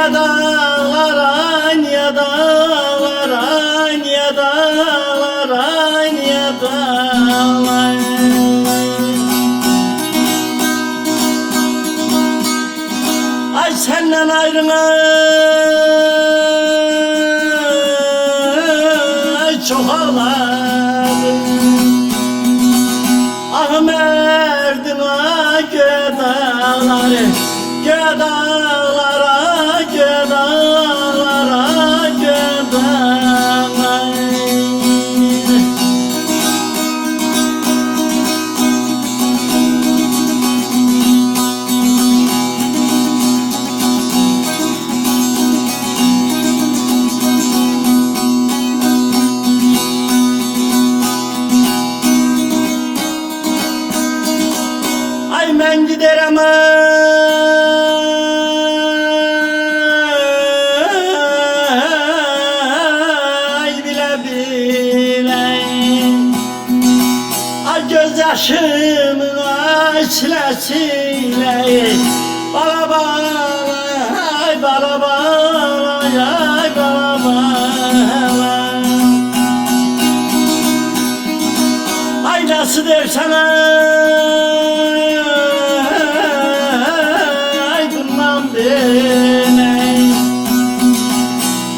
Niye dağlara, niye dağlara, niye dağlara, niye dağlara. Ay senden ayrına çok ağladım. Ah Merdin'a gödağları, gödağlara, gödağlara, gödağlara. Ay ben giderim ay bile bile. Ay gözyaşımın çilesiyle. Bala bala ay bala bala ay bala bala. Ay nasıl dersen ay bundan beni.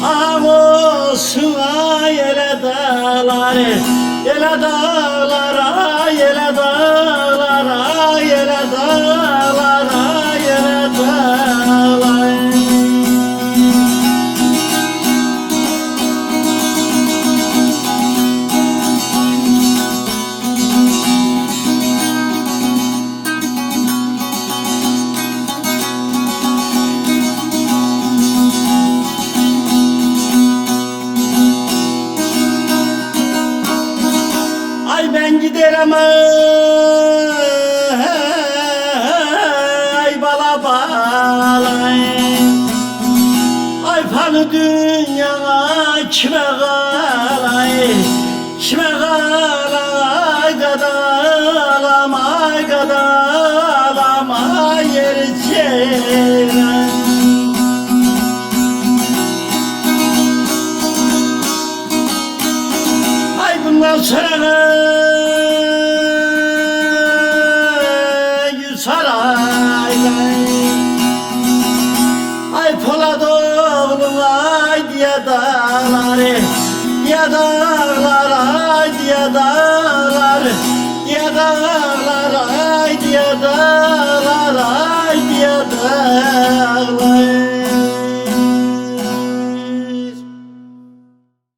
Am olsun ay ele dağları, ele dağlara, ele dağlara, ele dağlara, ele dağlara. Ay ben giderim ay bala bala. Ay fanı dünyana kime kalay, kime kalay, gadalama, gadalama yeri çeyrek. Ay bundan sonra sarayda ay Poladoğlu ay diye dağları, diye dağlar ay diye dağlar, diye dağlar.